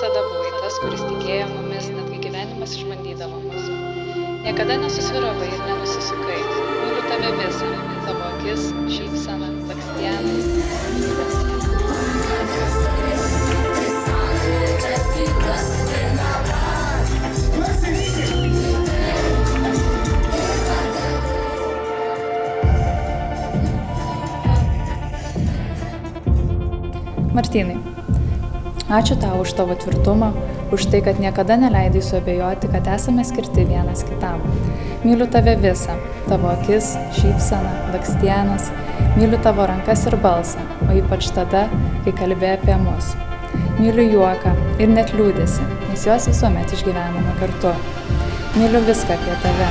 visada buvai tas, kuris tikėjo mumis, net kai gyvenimas išbandydavo mus. Niekada nesusvyravai ir nenusisukai. Myliu tave visą, tavo akis, šypseną, blakstienas. Martynai, ačiū tau už tavo tvirtumą, už tai, kad niekada neleidai suabejoti, kad esame skirti vienas kitam. Myliu tave visą, tavo akis, šypseną, blakstienas, myliu tavo rankas ir balsą, o ypač tada, kai kalbė apie mus. Myliu juoką ir net liūdesį, nes juos visuomet išgyvename kartu. Myliu viską apie tave.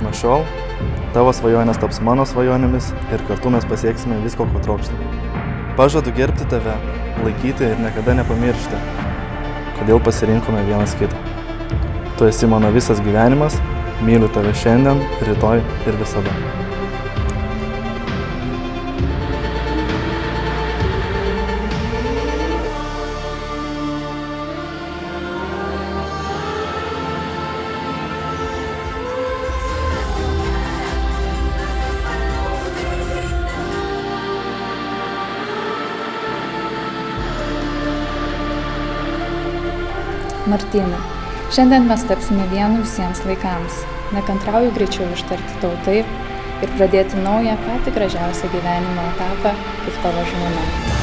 Nuo šiol tavo svajonės taps mano svajonėmis ir kartu mes pasieksime visko, ko trokštame. Pažadu gerbti tave, laikyti ir niekada nepamiršti, kodėl pasirinkome vienas kitą. Tu esi mano visas gyvenimas, myliu tave šiandien, rytoj ir visada. Martynai, šiandien mes tapsime vienu visiems laikams. Nekantrauju greičiau ištarti tau taip ir pradėti naują, patį gražiausią gyvenimo etapą kaip tavo žmona.